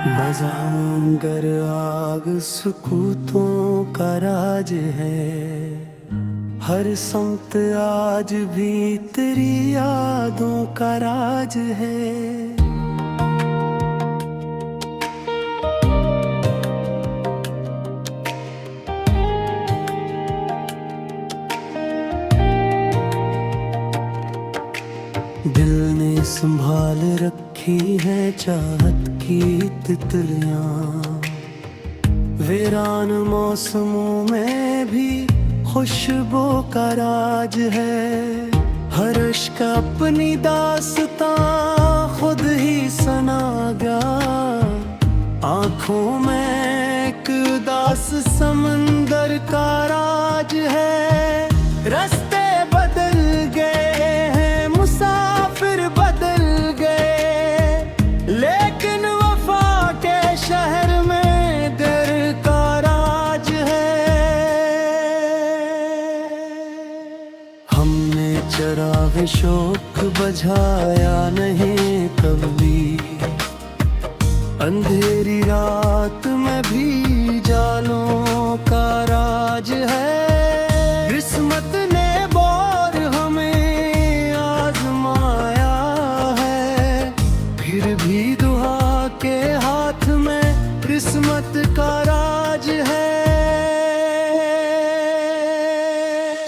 मगर आग सुकूतों का राज है। हर समत आज भी तेरी यादों का राज है। दिल ने संभाल रखी है चाहत की तितलियां। वीरान मौसमों में भी खुशबू का राज है। हर इश्क अपनी दास्तां खुद ही सुना गया। आँखों में एक उदास समंदर का राज है। रास्ते बदल गए हैं, मुसाफिर बदल गए, लेकिन वफा के शहर में दिल का राज है। हमने चिराग शौक बुझाया नहीं कभी। अंधेरी रात में भी जालों का राज है। किस्मत ने बोर हमें आजमाया है, फिर भी दुआ के हाथ में किस्मत का राज है।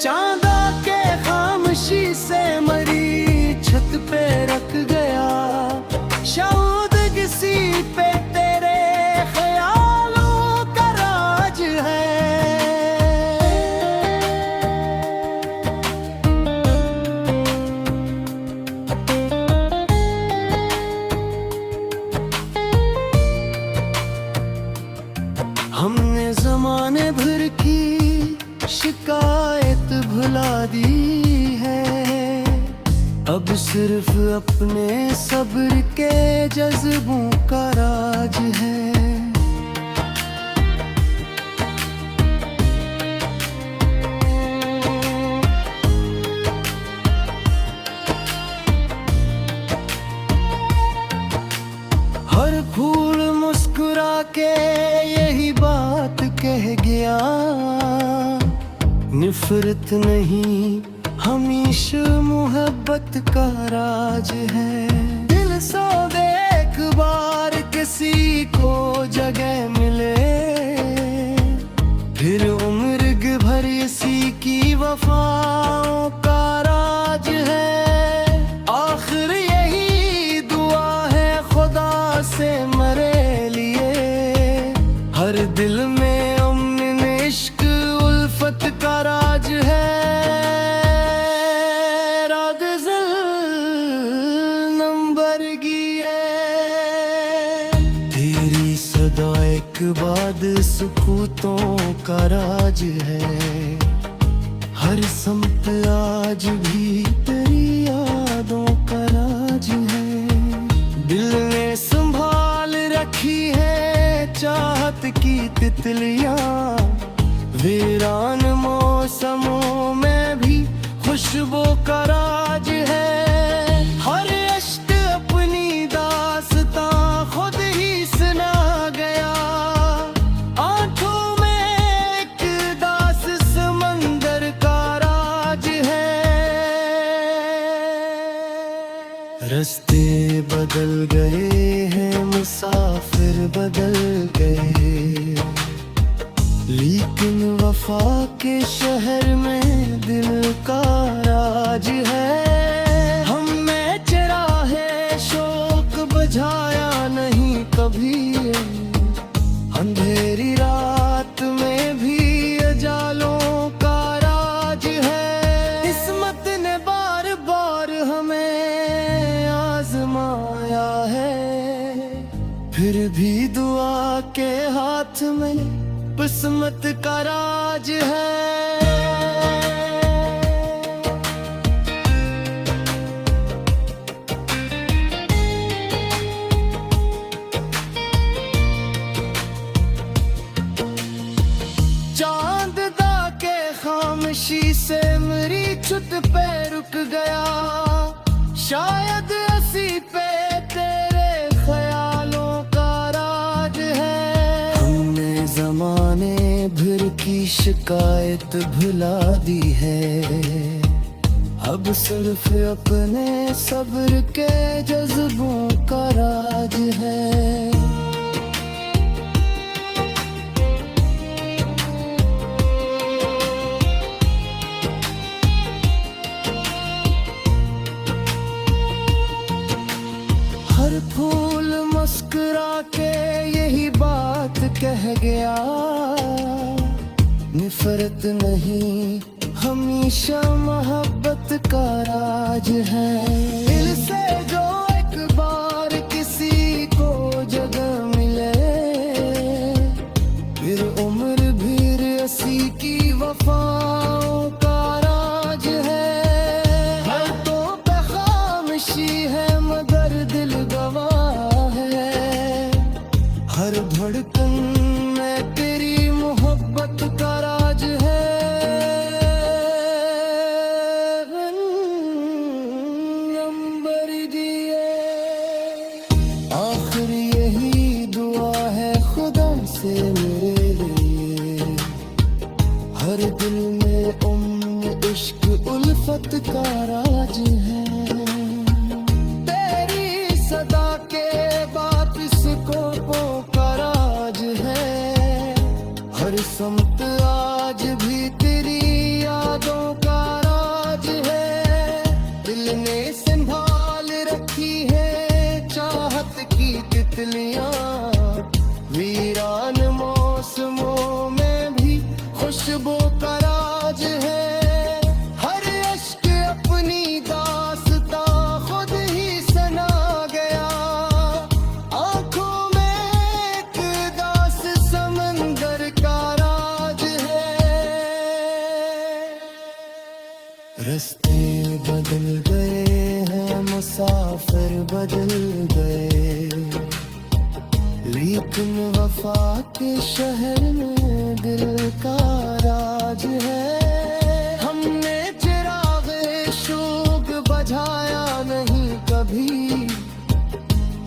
चांदा के खामोशी से मरी छत पे रख गया। शायद किसी पे तेरे ख्यालों का राज है। हमने जमाने भर की शिकायत भुला दी है। अब सिर्फ अपने सब्र के जज्बों का राज है। हर फूल मुस्कुरा के यही बात कह गया। निफरत नहीं हमेशा मोहब्बत का राज है। दिल सो दे एक बार किसी को जगह मिले, फिर उम्र भर इसी की वफाओं का राज है। आखिर यही दुआ है खुदा से मेरे लिए। हर दिल में अमन इश्क उल्फत का राज है। तेरी सदा एक बाद सुकूतों का राज है। हर समत आज भी तेरी यादों का राज है। दिल ने संभाल रखी है चाहत की तितलियां। वीरान मौसमों में भी खुशबू का राज है। हर इश्क अपनी दास्तां खुद ही सुना गया। आंखों में एक दास समंदर का राज है। रास्ते बदल गए हैं, मुसाफिर बदल गए, लेकिन वफा के शहर में दिल का राज है। हमने चिरागे शौक बुझाया नहीं कभी। अंधेरी रात में भी अजालों का राज है। किस्मत ने बार बार हमें आजमाया है, फिर भी दुआ के हाथ में किस्मत का राज है। चांद दा के खामोशी से मेरी छत पे रुक गया। शायद इसी पे तेरे ख्यालों का राज की शिकायत भुला दी है। अब सिर्फ अपने सब्र के जज्बों का राज है। हर फूल मुस्कुरा के यही बात कह गया, नफरत नहीं हमेशा मोहब्बत का राज है। दिल से जो एक बार किसी को जगह मिले, फिर उम्र भर असी की वफाओं का राज है। हर तो बेखामशी है मगर दिल गवाह है। हर धड़कन में तेरी मोहब्बत का राज है। आखिर यही दुआ है खुदा से मेरे लिए, हर दिल में इश्क उल्फत का राज है। तेरी सदा के वापिस को का राज है। हर समत आज भी तेरी यादों का राज है। दिल ने संभाल रखी है चाहत की तितलियां, वीरान मौसमों में भी खुशबू का राज है। हर इश्क अपनी दास्तां खुद ही सना गया, आंखों में एक दास समंदर का राज है। रास्ते बदल गए हैं, मुसाफिर बदल गए, लेकिन वफा के शहर में दिल का राज है। हमने चिराग शोक बुझाया नहीं कभी,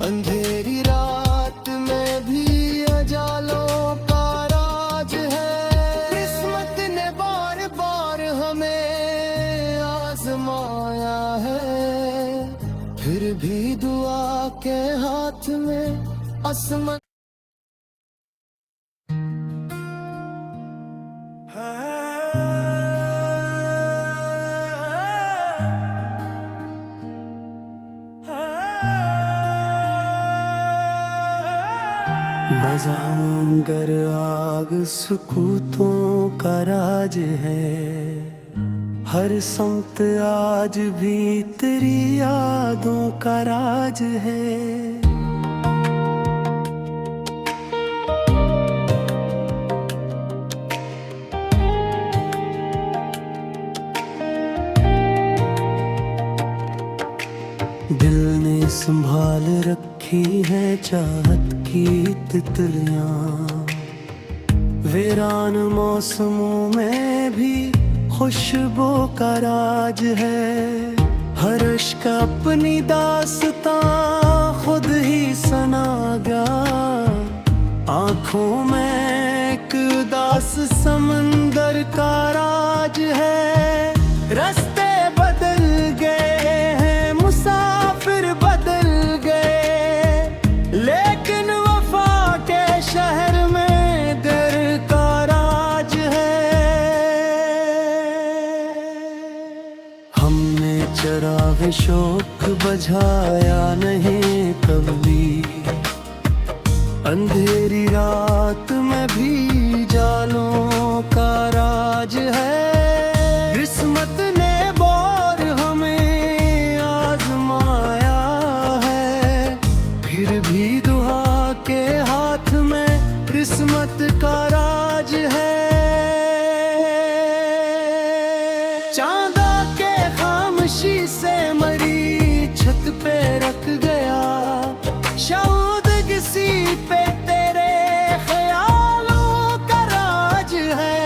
अंधेरी रात में भी अजालों का राज है। किस्मत ने बार बार हमें आजमाया है, फिर भी दुआ के हाथ में आसमान। मगर आग सुकूतों का राज है। हर समत आज भी तेरी यादों का राज है। दिल ने संभाल रखी है चाहत की तितलियां, वीरान मौसमों में भी खुशबू का राज है। हर इश्क अपनी दास्तां खुद ही सना गया, आंखों में एक दास समंदर का राज है। रास्ते बदल गए हैं, मुसाफिर बदल गए, लेकिन वफा के शहर में दिल का राज है। हमने चिराग शोक बुझाया नहीं कभी, अंधेरी रात में भी जालों का राज है। किस्मत ने बार हमें आजमाया है, फिर भी दुआ के हाथ में किस्मत का राज है। चांदा के खामोशी से मरी छत पे रख गया, शायद किसी पे तेरे ख्यालों का राज है।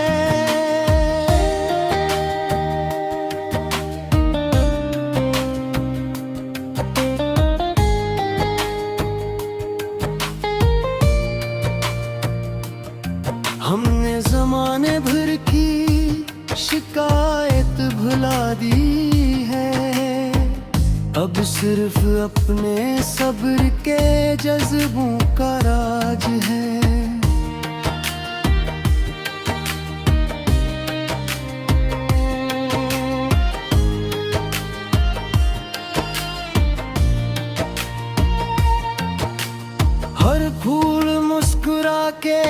जमाने भर की शिकायत भुला दी है। अब सिर्फ अपने सब्र के जज्बों का राज है। हर फूल मुस्कुरा के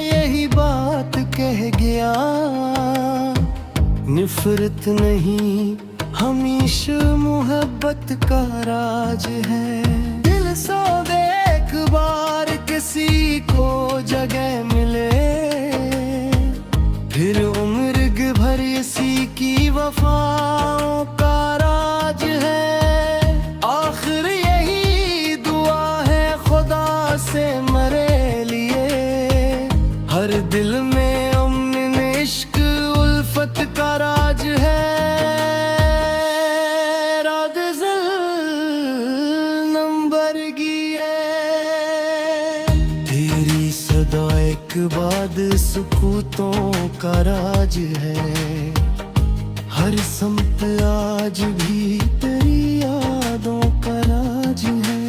यही बात कह गया, नफरत नहीं हमेशा मोहब्बत का राज है। दिल सो दे एक बार किसी को जगह मिले, फिर उम्र भर इसी की वफाओं का राज है। आखिर यही दुआ है खुदा से मेरे लिए, हर दिल में अमन इश्क उल्फत का राज है। तेरी सदा एक बाद सुकूतों का राज है। हर समत आज भी तेरी यादों का राज है।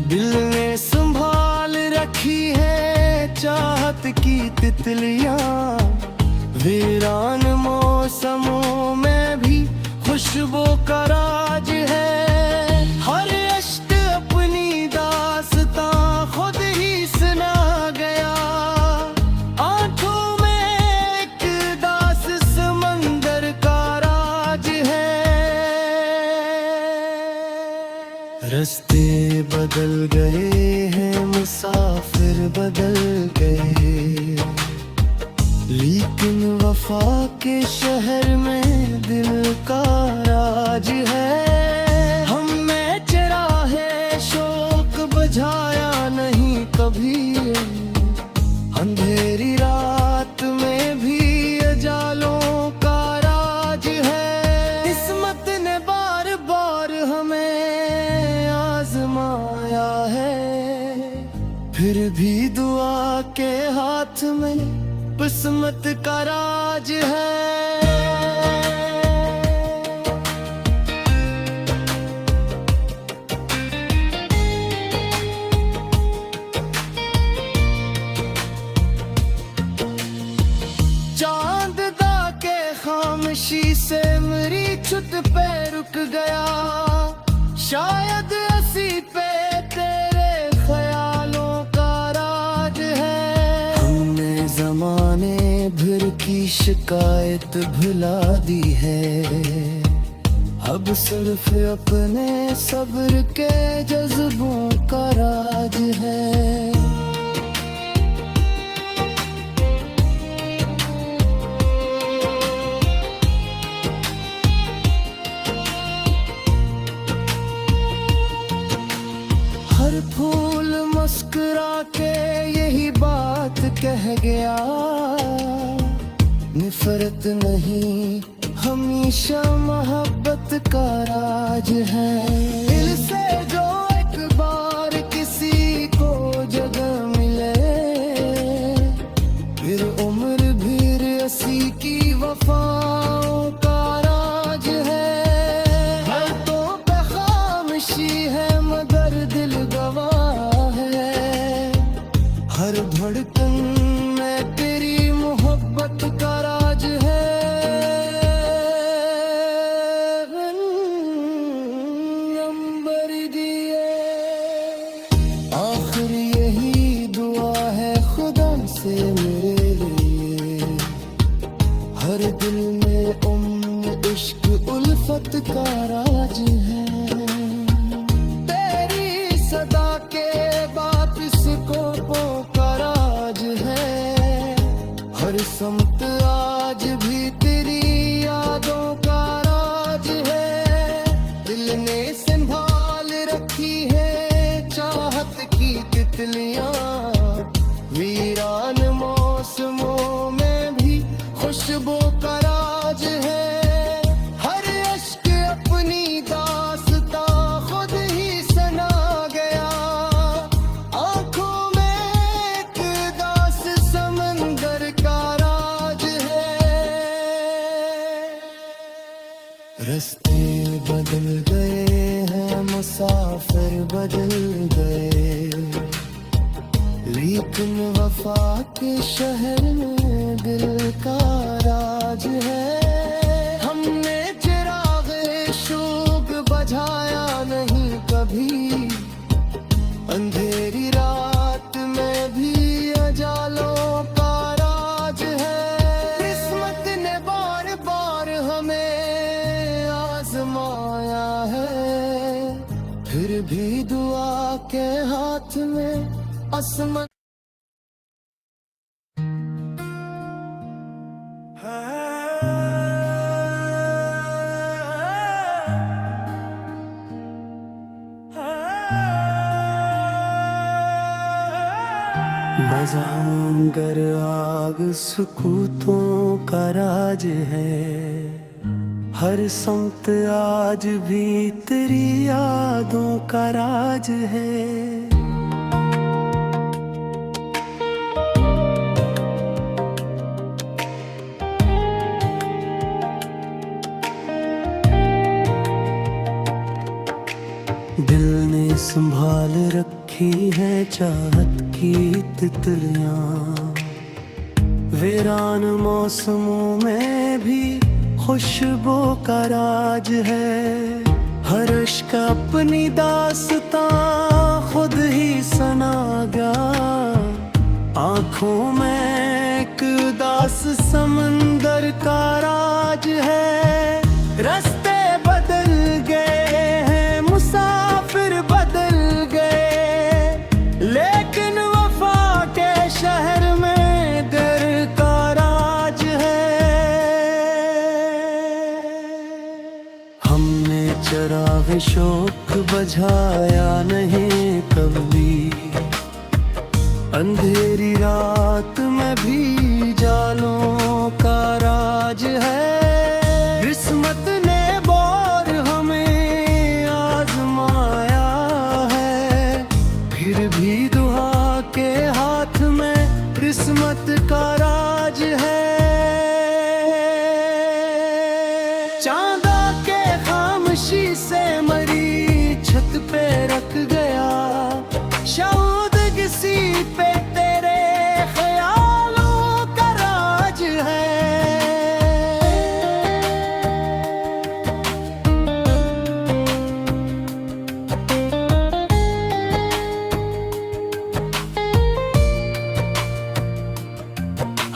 दिल ने संभाल रखी है चाहत की तितलियां, वीरान मौसमों में भी खुशबू का राज है। हर अश्क अपनी दास्तां खुद ही सुना गया, आंखों में एक दास समंदर का राज है। रास्ते बदल गए हैं, मुसाफिर बदल गए, लेकिन वफा के शहर में दिल का राज है। हमने चराहे शौक बुझाया नहीं कभी, अंधेरी रात में भी अजालों का राज है। किस्मत ने बार बार हमें आजमाया है, फिर भी दुआ के हाथ में किस्मत का राज है। चांद दा के खामोशी से मेरी छुट पे रुक गया, शायद असी पे तेरे ख्यालों का राज है। हमने जमाने भर की शिकायत भुला दी है, अब सिर्फ अपने सब्र के जज्बों का राज है। हर फूल मुस्कुरा के यही बात कह गया, नफरत नहीं हमेशा मोहब्बत का राज है। दिल से जो एक बार किसी को जगह मिले, फिर उम्र भर इसी की वफाओं का राज है। हर तो बेखामोशी है मगर दिल गवाह है, हर धड़कन में तेरी मोहब्बत का राज है। नंबर दिए आखिर यही दुआ है खुदा से मेरे लिए, हर दिल में इश्क उल्फत का राज है। तेरी सदा के वापिस को का राज है, हर समत आज भी तेरी यादों का राज है। दिल ने संभाल रखी है चाहत की तितलियां, वीरान मौसमों में भी खुशबू का राज है। हर अश्क अपनी दास्तां खुद ही सुना गया, आंखों में एक दास समंदर का राज लेकिन वफा के शहर में दिल का राज है। हमने चिराग शोक बुझाया नहीं कभी, अंधेरी रात में भी अजालों का राज है। किस्मत ने बार बार हमें आजमाया है, फिर भी दुआ के हाथ में आसमान। मगर आग सुकूतों का राज है, हर समत आज भी तेरी यादों का राज है। दिल ने संभाल रखी है चाहत की तितलियां, वीरान मौसमों में भी खुशबू का राज है। हर इश्क अपनी दास्तां खुद ही सुना गया, आंखों में एक उदास समंदर का राज है। रास्ते बदल गए हैं, मुसाफिर बदल गए, लेकिन वफा के शहर में दिल का राज है। हमने चिराग शोक बुझाया नहीं कभी, अंधेरी रात में भी जालों का राज है। किस्मत ने बार हमें आजमाया है, फिर भी दुआ के हाथ में किस्मत का राज है। चांदा के खामोशी से मरी छत पे रख गया, शायद किसी पे तेरे ख्यालों का राज है।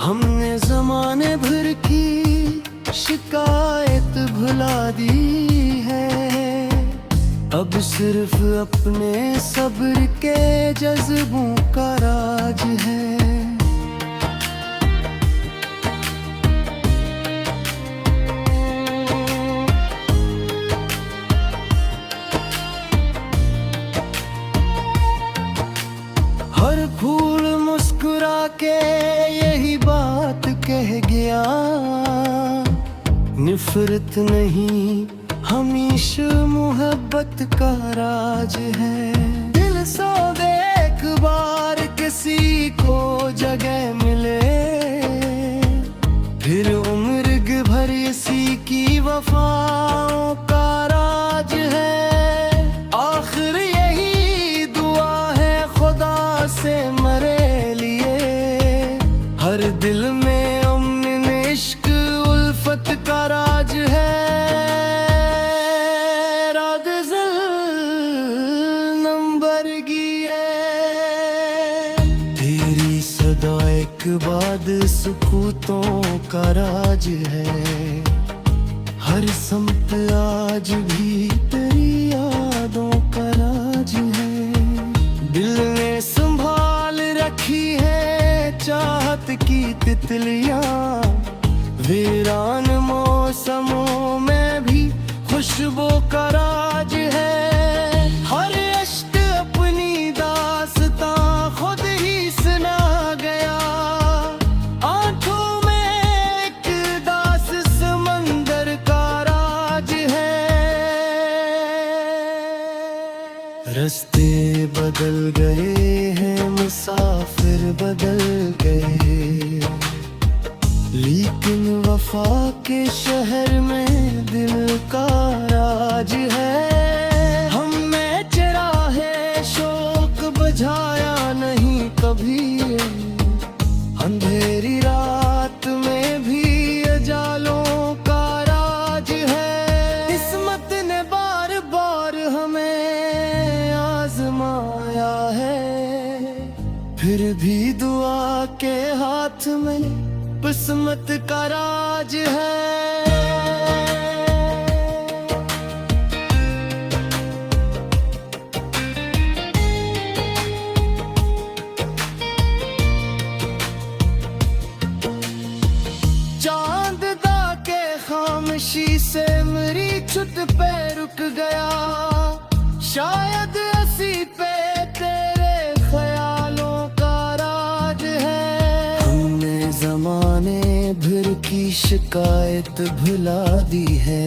हमने जमाने भर की शिकायत भुला दी है, अब सिर्फ अपने सब्र के जज्बों का राज है। हर फूल मुस्कुरा के यही बात कह गया, निफरत नहीं हमेशा मोहब्बत का राज है। दिल सो दे एक बार किसी को जगह मिले, फिर उम्र भर इसी की वफाओं का राज है। आखिर यही दुआ है खुदा से मेरे लिए, हर दिल में अमन इश्क उल्फत का राज है। तेरी सदा एक बाद सुकूतों का राज है, हर समत आज भी तेरी यादों का राज है। दिल ने संभाल रखी है चाहत की तितलियां, वीरान मौसमों में भी खुशबू का राज है। हर इश्क अपनी दास्तां खुद ही सुना गया, आंखों में एक दास समंदर का राज है। रास्ते बदल गए हैं, मुसाफिर बदल गए, लेकिन वफा के शहर में दिल का राज है। हमने चिराहे शोक बुझाया नहीं कभी, कभी। अंधेरी रात में भी उजालों का राज है। किस्मत ने बार बार हमें आजमाया है, फिर भी दुआ के हाथ में किस्मत का राज है। चांद दा के खामोशी से मेरी छुट पे रुक गया। शायद असी पे तेरे ख्यालों का राज है। हमने जमाने भर की शिकायत भुला दी है,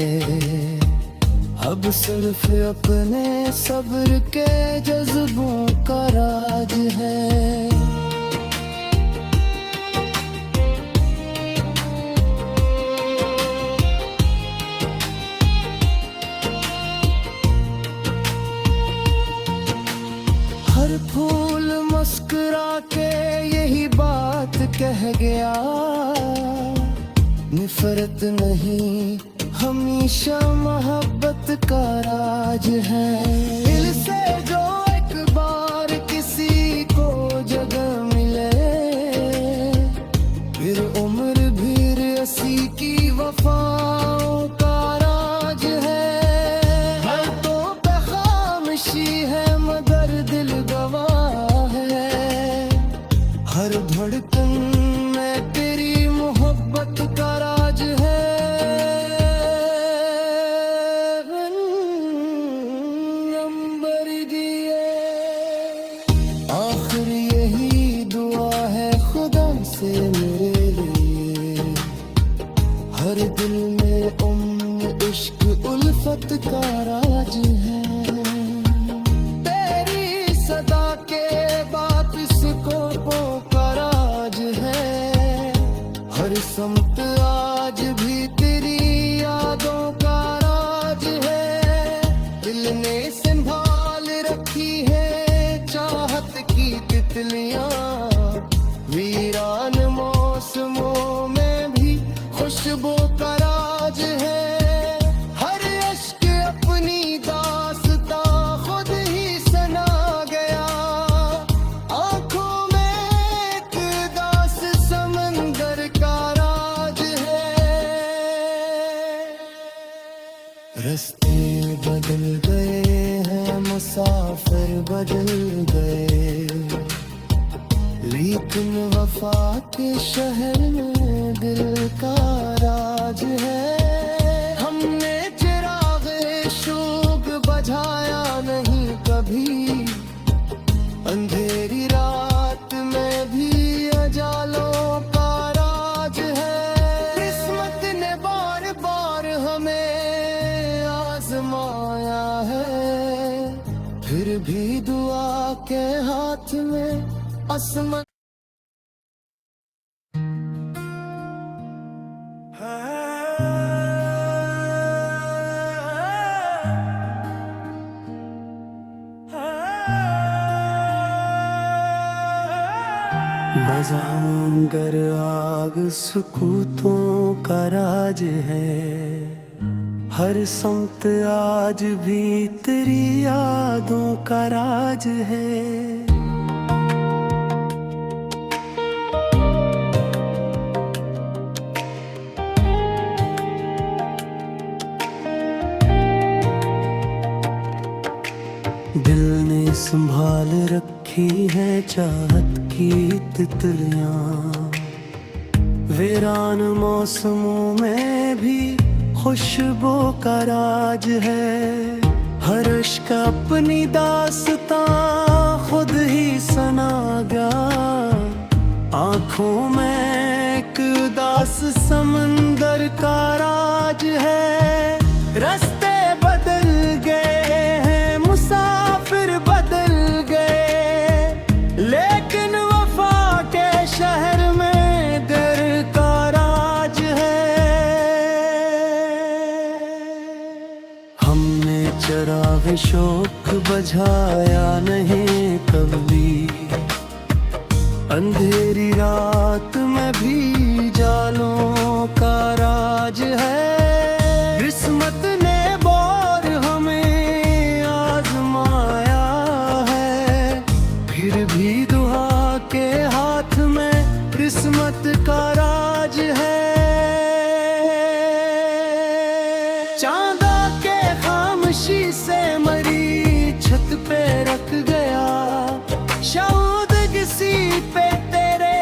अब सिर्फ अपने सब्र के जज्बों का राज है। हर फूल मुस्कुरा के यही बात कह गया, नफरत नहीं हमेशा मोहब्बत का राज है। दिल से जो एक बार किसी को जगह मिले, फिर उम्र भर असी की वफाओं का राज है। हर तो खामोशी है मगर दिल गवाह है। हर धड़कन में तेरी मोहब्बत का राज है। नंबर दिए आखिर यही दुआ है खुदा से मेरे लिए। हर दिल में इश्क उल्फत का राज है। तेरी सदा के बात इसको का राज है। हर समत आज भी तेरी यादों का राज है। दिल ने संभाल रखी है चाहत की तितलियां, वीरान मौसमों में भी खुशबू का राज है। हर अश्क अपनी दास्तां खुद ही सना गया। आंखों में एक दास समंदर का राज है। रास्ते बदल गए हैं, मुसाफिर बदल गए, लेकिन वफा के शहर में दिल का राज है। हमने चिराग शोक बुझाया नहीं कभी, अंधेरी रात में भी उजालों का राज है। किस्मत ने बार बार हमें आजमाया है, फिर भी दुआ के हाथ में आसमान। मगर आग सुकूतों का राज है। हर समत आज भी तेरी यादों का राज है। दिल ने संभाल रखी है चाहत की तितलियां, वीरान मौसमों में भी खुशबू का राज है। हर इश्क अपनी दास्तां खुद ही सना गया। आंखों में एक दास समंदर का राज है। रास्ते बदल गए हैं, मुसाफिर बदल गए, लेकिन वफा के शहर में दिल का राज है। हमने चिराग शौक बुझाया नहीं कभी, अंधेरी रात में भी जालों का राज है। किस्मत ने बार हमें आजमाया है, फिर भी दुआ के हाथ में किस्मत का राज है। चांदा के खामोशी से मरी छत पे रख गया, शायद किसी पे तेरे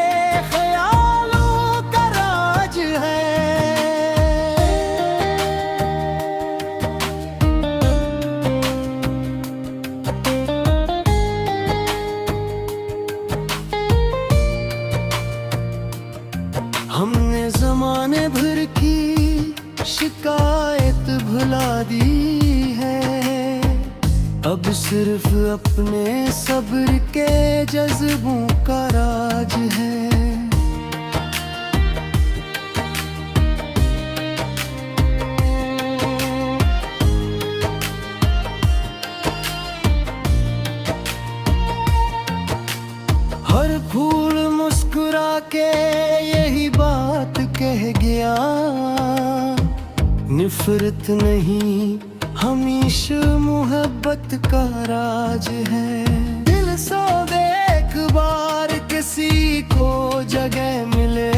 ख्यालों का राज है। हमने जमाने भर की शिकायत भुला दी है, अब सिर्फ अपने सब्र के जज्बों का राज है। हर फूल मुस्कुरा के यही बात कह गया, नफरत नहीं हमेशा मोहब्बत का राज है। दिल सो दे एक बार किसी को जगह मिले,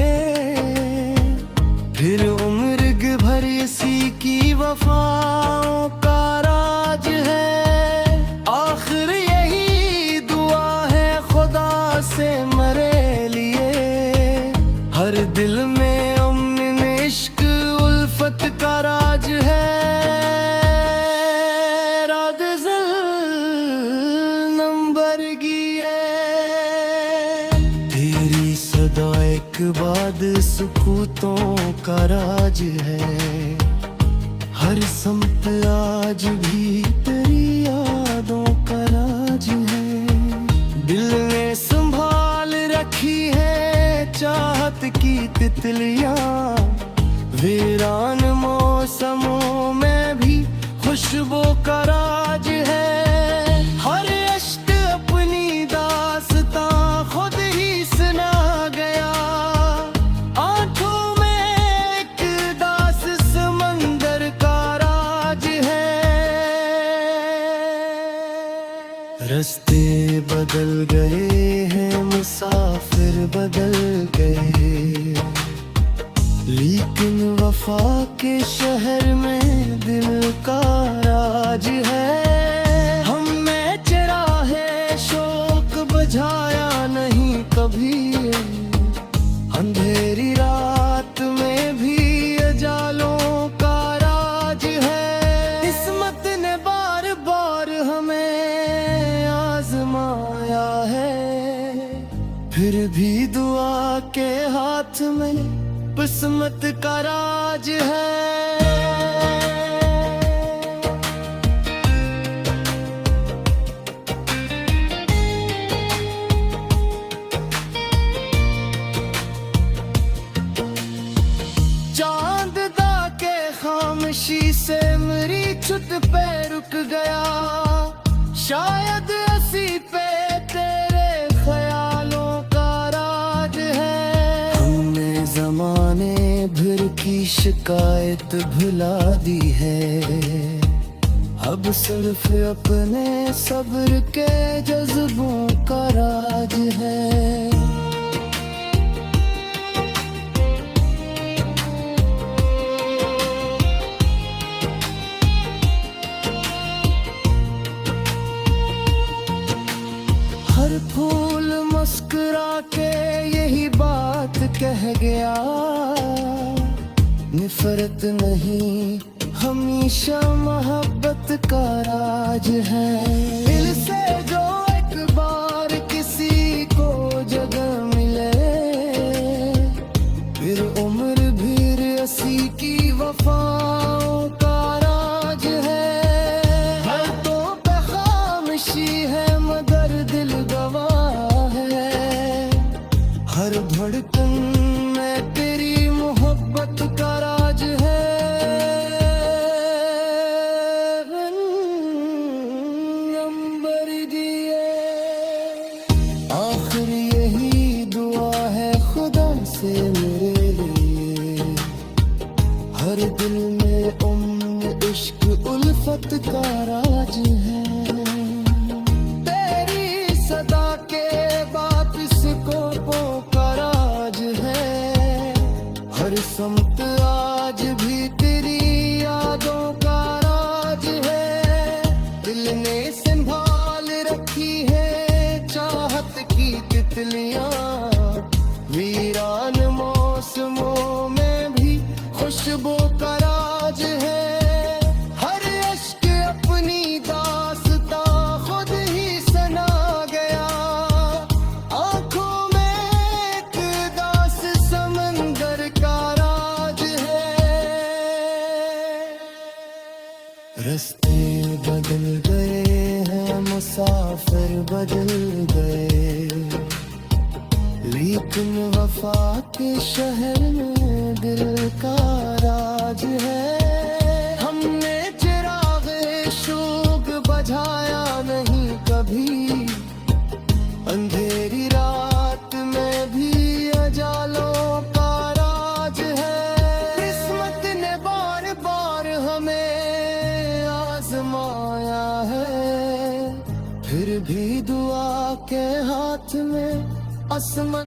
फिर उम्र भर इसी की वफाओं का राज है। आखिर यही दुआ है खुदा से मेरे लिए, हर दिल में अमन इश्क उल्फत का राज है। तेरी सदा एक बाद सुकूतों का राज है, हर समत आज भी तेरी यादों का राज है। दिल ने संभाल रखी है चाहत की तितलियां, वीरान मौसमों में भी खुशबू का राज है। हर अश्क अपनी दास्तां खुद ही सुना गया, आंखों में एक दास समंदर का राज है। रास्ते बदल गए हैं, मुसाफिर बदल गए, लेकिन वफा के शहर में दिल का राज है। हमने चराहे शौक बुझाया नहीं कभी, अंधेरी रात में भी अजालों का राज है। किस्मत ने बार बार हमें आजमाया है, फिर भी दुआ के हाथ में किस्मत का राज है। चांद दा के खामोशी से मेरी छुट पे रुक गया, शायद इसी पे तेरे ख्यालों का राज है। हमने जमाने भर की शिकायत भुला दी है, अब सिर्फ अपने सब्र के जज्बों का राज है। हर फूल मुस्कुरा के यही बात कह गया, नफरत नहीं हमेशा मोहब्बत का राज है। दिल से जो एक बार किसी को जगह मिले, फिर उम्र भर इसी की वफाओं का राज है। हर तो पे खामोशी है मगर दिल गवाह है, हर धड़कन में तेरी मोहब्बत का राज है। आखिर यही किस्मत आज भी तेरी यादों का राज है। दिल ने संभाल रखी है चाहत की तितलियां, वीरान मौसमों में भी खुशबू का राज है। हर अश्क अपनी दास्तां खुद ही सना गया, आंखों में एक दास समंदर का राज है। रास्ते बदल गए हैं, मुसाफिर बदल गए, लेकिन वफा के शहर में दिल का राज है। हमने चिराग शोक बुझाया नहीं कभी, अंधेरी रात में भी अजालों का राज है। किस्मत ने बार बार हमें आजमाया है, फिर भी दुआ के हाथ में आसमान